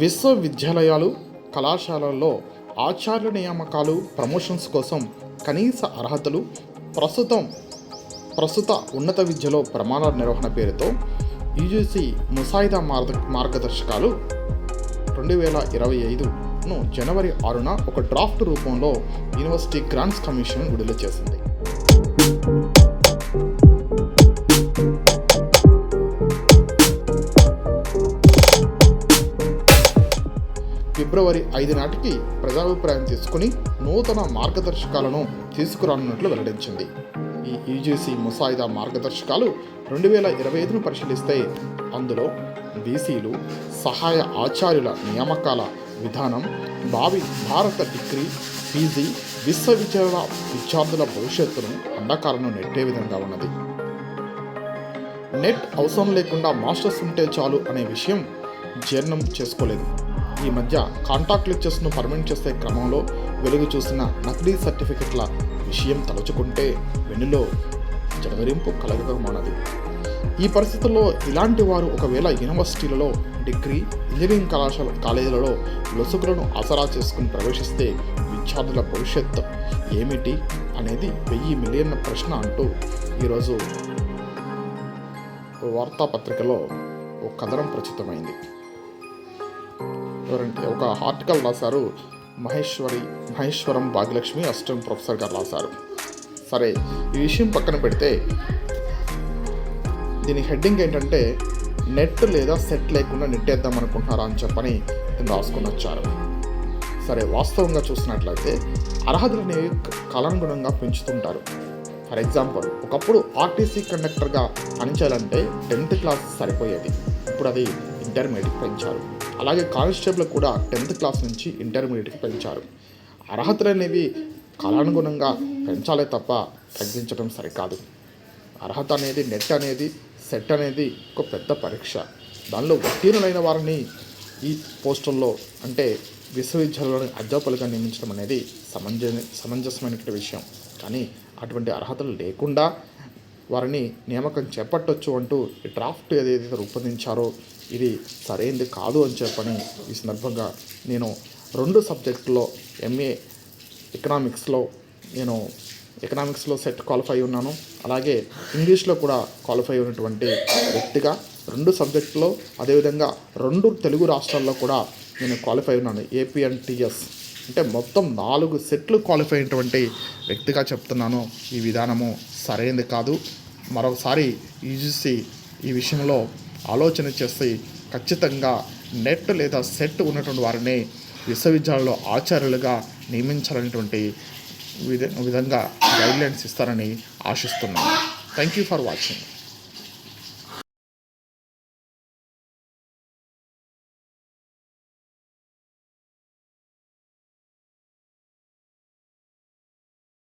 విశ్వవిద్యాలయాలు, కళాశాలల్లో ఆచార్యుల నియామకాలు, ప్రమోషన్స్ కోసం కనీస అర్హతలు, ప్రస్తుత ఉన్నత విద్యలో ప్రమాణాల నిర్వహణ పేరుతో యూజీసీ ముసాయిదా మార్గదర్శకాలు 2025ను జనవరి 6న ఒక డ్రాఫ్ట్ రూపంలో యూనివర్సిటీ గ్రాంట్స్ కమిషన్ విడుదల చేసింది. ఫిబ్రవరి 5 నాటికి ప్రజాభిప్రాయం తీసుకుని నూతన మార్గదర్శకాలను తీసుకురానున్నట్లు వెల్లడించింది. ఈ యూజీసీ ముసాయిదా మార్గదర్శకాలు 2025ను పరిశీలిస్తే అందులో బీసీలు, సహాయ ఆచార్యుల నియామకాల విధానం, భారత డిగ్రీ, పీజీ, విశ్వవిద్యాలయ విద్యార్థుల భవిష్యత్తును అండకాలను నెట్టే విధంగా ఉన్నది. నెట్ అవసరం లేకుండా మాస్టర్స్ ఉంటే చాలు అనే విషయం జీర్ణం చేసుకోలేదు. ఈ మధ్య కాంటాక్ట్ లెక్చర్స్ను పర్మనెంట్ చేసే క్రమంలో వెలుగు చూసిన నకిలీ సర్టిఫికెట్ల విషయం తలుచుకుంటే వెన్నులో జడవరింపు కలగకమానది. ఈ పరిస్థితుల్లో ఇలాంటి వారు ఒకవేళ యూనివర్సిటీలలో, డిగ్రీ, ఇంజనీరింగ్ కాలేజీలలో లొసుగులను ఆసరా చేసుకుని ప్రవేశిస్తే విద్యార్థుల భవిష్యత్తు ఏమిటి అనేది 1000 మిలియన్ల ప్రశ్న అంటూ ఈరోజు వార్తాపత్రికలో ఒక కథనం ప్రచురితమైంది. ఎవరంటే ఒక ఆర్టికల్ రాశారు, మహేశ్వరం భాగ్యలక్ష్మి అసిస్టెంట్ ప్రొఫెసర్ గారు రాశారు. సరే, ఈ విషయం పక్కన పెడితే దీని హెడ్డింగ్ ఏంటంటే నెట్ లేదా సెట్ లేకుండా నెట్టేద్దాం అనుకుంటున్నారా అని చెప్పని రాసుకుని వచ్చారు. సరే, వాస్తవంగా చూసినట్లయితే అర్హతలు అనేవి కాలానుగుణంగా పెంచుతుంటారు. ఫర్ ఎగ్జాంపుల్, ఒకప్పుడు ఆర్టీసీ కండక్టర్గా పనిచేయాలంటే 10th క్లాస్ సరిపోయేది. ఇప్పుడు అది ఇంటర్మీడియట్కి పెంచారు. అలాగే కానిస్టేబుల్ కూడా 10th క్లాస్ నుంచి ఇంటర్మీడియట్కి పెంచారు. అర్హతలు అనేవి కాలానుగుణంగా పెంచాలే తప్ప తగ్గించడం సరికాదు. అర్హత అనేది, నెట్ అనేది, సెట్ అనేది ఒక పెద్ద పరీక్ష. దానిలో ఉత్తీర్ణులైన వారిని ఈ పోస్టుల్లో అంటే విశ్వవిద్యాలయంలోని అధ్యాపకులుగా నియమించడం అనేది సమంజసమైన విషయం. కానీ అటువంటి అర్హతలు లేకుండా వారిని నియామకం చేపట్టవచ్చు అంటూ ఈ డ్రాఫ్ట్ ఏదైతే రూపొందించారో ఇది సరైనది కాదు అని చెప్పని ఈ సందర్భంగా నేను 2 సబ్జెక్టుల్లో ఎంఏ ఎకనామిక్స్లో సెట్ క్వాలిఫై ఉన్నాను. అలాగే ఇంగ్లీష్లో కూడా క్వాలిఫై ఉన్నటువంటి వ్యక్తిగా 2 సబ్జెక్టులో, అదేవిధంగా 2 తెలుగు రాష్ట్రాల్లో కూడా నేను క్వాలిఫై ఉన్నాను. ఏపీ అండ్ టీఎస్ అంటే మొత్తం 4 సెట్లు క్వాలిఫై అయినటువంటి వ్యక్తిగా చెప్తున్నాను. ఈ విధానము సరైనది కాదు. మరోసారి యూజీసీ ఈ విషయంలో ఆలోచన చేసి ఖచ్చితంగా నెట్ లేదా సెట్ ఉన్నటువంటి వారిని విశ్వవిద్యాలయంలో ఆచార్యులుగా నియమించాలనేటువంటి విధంగా గైడ్లైన్స్ ఇస్తారని ఆశిస్తున్నాను. Thank you for watching.